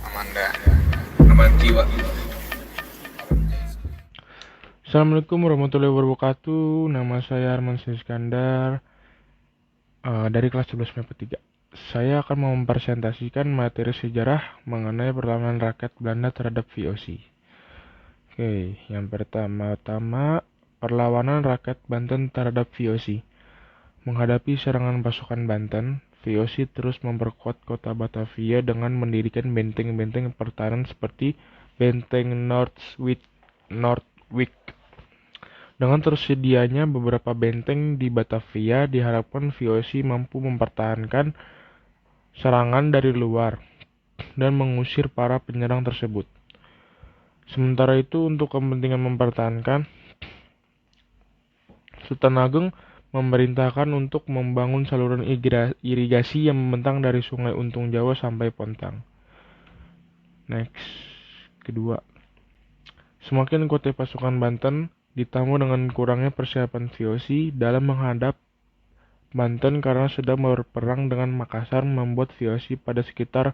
Amanda Amantiwa. Assalamualaikum warahmatullahi wabarakatuh. Nama saya Arman Iskandar dari kelas 11 MIPA 3. Saya akan mempresentasikan materi sejarah mengenai perlawanan rakyat Belanda terhadap VOC. Oke, yang pertama-tama perlawanan rakyat Banten terhadap VOC. Menghadapi serangan pasukan Banten, VOC terus memperkuat kota Batavia dengan mendirikan benteng-benteng pertahanan seperti Benteng Nordwijk. Dengan tersedianya beberapa benteng di Batavia, diharapkan VOC mampu mempertahankan serangan dari luar dan mengusir para penyerang tersebut. Sementara itu, untuk kepentingan mempertahankan, Sultan Agung memerintahkan untuk membangun saluran irigasi yang membentang dari Sungai Untung Jawa sampai Pontang. Next, kedua. Semakin kuatnya pasukan Banten, ditambah dengan kurangnya persiapan VOC dalam menghadap Banten karena sedang berperang dengan Makassar, membuat VOC pada sekitar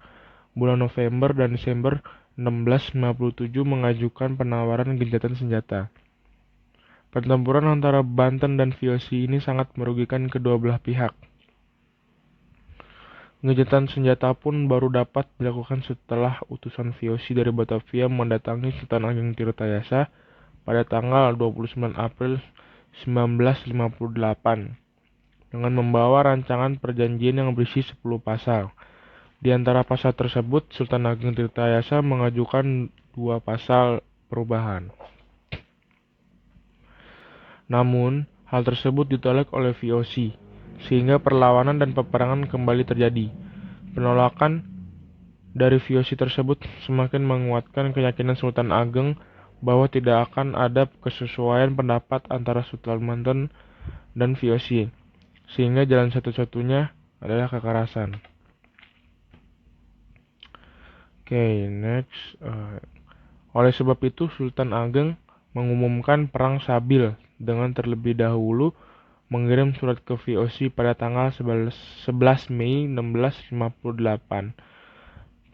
bulan November dan Desember 1657 mengajukan penawaran gencatan senjata. Pertempuran antara Banten dan VOC ini sangat merugikan kedua belah pihak. Gencatan senjata pun baru dapat dilakukan setelah utusan VOC dari Batavia mendatangi Sultan Ageng Tirtayasa pada tanggal 29 April 1958 dengan membawa rancangan perjanjian yang berisi 10 pasal. Di antara pasal tersebut, Sultan Ageng Tirtayasa mengajukan 2 pasal perubahan. Namun, hal tersebut ditolak oleh VOC, sehingga perlawanan dan peperangan kembali terjadi. Penolakan dari VOC tersebut semakin menguatkan keyakinan Sultan Ageng bahwa tidak akan ada kesesuaian pendapat antara Sultan Banten dan VOC, sehingga jalan satu-satunya adalah kekerasan. Oke, next. Oleh sebab itu, Sultan Ageng mengumumkan Perang Sabil dengan terlebih dahulu mengirim surat ke VOC pada tanggal 11 Mei 1658.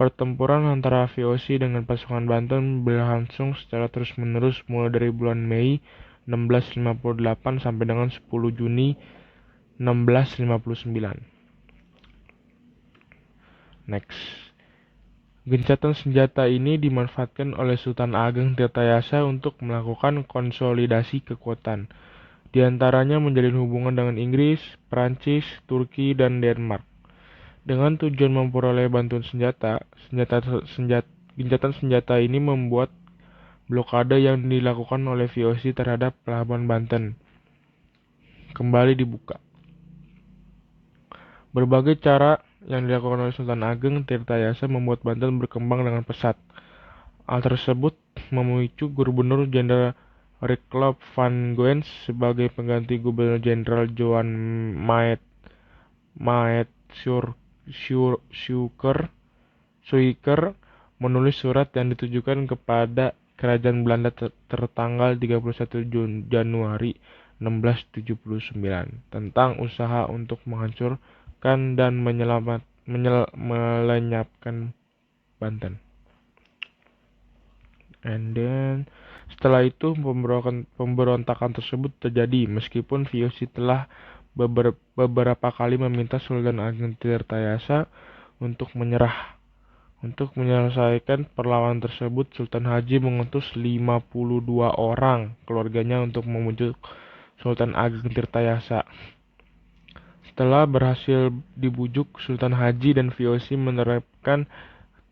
Pertempuran antara VOC dengan pasukan Banten berlangsung secara terus-menerus mulai dari bulan Mei 1658 sampai dengan 10 Juni 1659. Next. Gencatan senjata ini dimanfaatkan oleh Sultan Ageng Tirtayasa untuk melakukan konsolidasi kekuatan, di antaranya menjalin hubungan dengan Inggris, Prancis, Turki, dan Denmark. Dengan tujuan memperoleh bantuan gencatan senjata ini membuat blokade yang dilakukan oleh VOC terhadap pelabuhan Banten kembali dibuka. Berbagai cara yang dilakukan oleh Sultan Ageng Tirtayasa membuat Banten berkembang dengan pesat. Hal tersebut memicu Gubernur Jenderal Rickloff van Goens sebagai pengganti Gubernur Jenderal Johan Suiker menulis surat yang ditujukan kepada Kerajaan Belanda tertanggal 31 Januari 1679 tentang usaha untuk menghancurkan dan melenyapkan Banten. And then, setelah itu pemberontakan tersebut terjadi meskipun VOC telah beberapa kali meminta Sultan Ageng Tirtayasa untuk menyerah. Untuk menyelesaikan perlawanan tersebut, Sultan Haji mengutus 52 orang keluarganya untuk memujuk Sultan Ageng Tirtayasa. Setelah berhasil dibujuk, Sultan Haji dan VOC menerapkan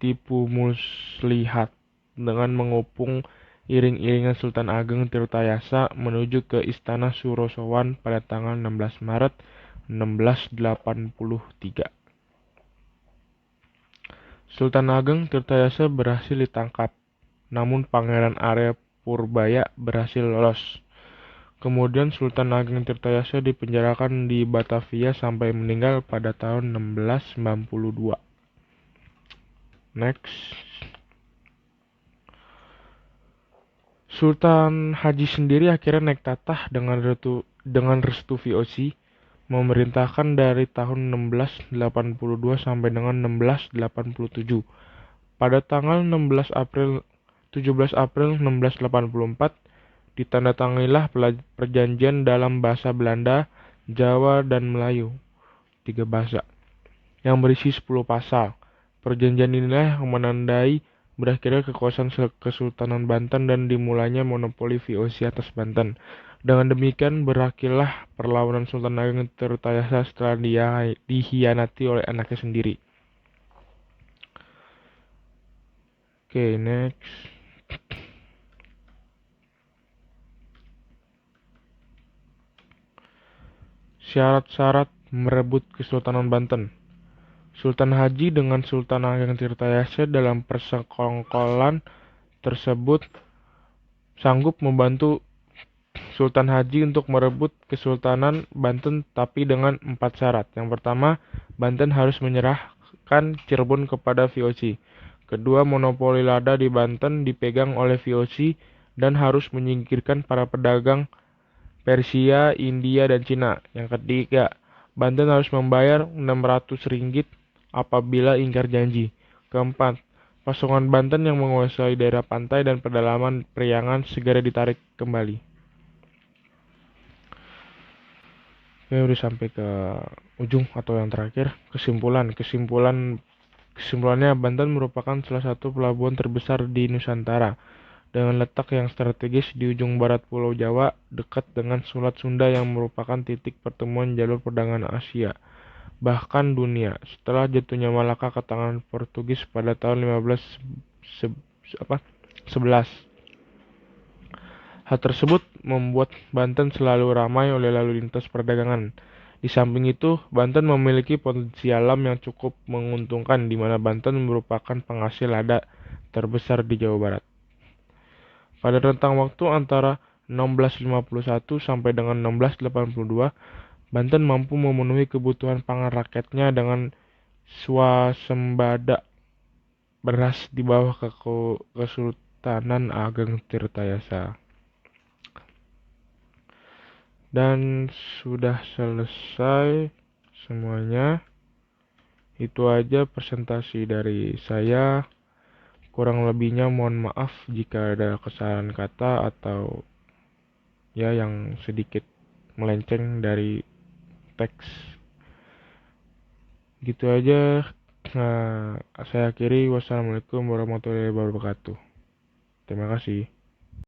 tipu muslihat dengan mengepung iring-iringan Sultan Ageng Tirtayasa menuju ke Istana Surosowan pada tanggal 16 Maret 1683. Sultan Ageng Tirtayasa berhasil ditangkap, namun Pangeran Arya Purbaya berhasil lolos. Kemudian Sultan Ageng Tirtayasa dipenjarakan di Batavia sampai meninggal pada tahun 1692. Next. Sultan Haji sendiri akhirnya naik tatah dengan restu VOC, memerintahkan dari tahun 1682 sampai dengan 1687. Pada tanggal 17 April 1684 ditandatanganilah perjanjian dalam bahasa Belanda, Jawa, dan Melayu, 3 bahasa, yang berisi 10 pasal. Perjanjian inilah yang menandai berakhirnya kekuasaan Kesultanan Banten dan dimulainya monopoli VOC atas Banten. Dengan demikian berakhirlah perlawanan Sultan Ageng Tirtayasa setelah dia dihianati oleh anaknya sendiri. Oke, next. Syarat-syarat merebut Kesultanan Banten. Sultan Haji dengan Sultan Ageng Tirtayasa dalam persekongkolan tersebut sanggup membantu Sultan Haji untuk merebut Kesultanan Banten tapi dengan 4 syarat. Yang pertama, Banten harus menyerahkan Cirebon kepada VOC. Kedua, monopoli lada di Banten dipegang oleh VOC dan harus menyingkirkan para pedagang Persia, India, dan Cina. Yang ketiga, Banten harus membayar 600 ringgit apabila ingkar janji. Keempat, pasukan Banten yang menguasai daerah pantai dan pedalaman Priangan segera ditarik kembali. Oke, udah sampai ke ujung atau yang terakhir, kesimpulannya Banten merupakan salah satu pelabuhan terbesar di Nusantara dengan letak yang strategis di ujung barat Pulau Jawa, dekat dengan Selat Sunda yang merupakan titik pertemuan jalur perdagangan Asia, bahkan dunia. Setelah jatuhnya Malaka ke tangan Portugis pada tahun 1511. Hal tersebut membuat Banten selalu ramai oleh lalu lintas perdagangan. Di samping itu, Banten memiliki potensi alam yang cukup menguntungkan di mana Banten merupakan penghasil lada terbesar di Jawa Barat. Pada rentang waktu antara 1651 sampai dengan 1682, Banten mampu memenuhi kebutuhan pangan rakyatnya dengan swasembada beras di bawah Kesultanan Ageng Tirtayasa. Dan sudah selesai semuanya. Itu aja presentasi dari saya. Kurang lebihnya mohon maaf jika ada kesalahan kata atau ya yang sedikit melenceng dari teks. Gitu aja. Nah, saya akhiri. Wassalamualaikum warahmatullahi wabarakatuh. Terima kasih.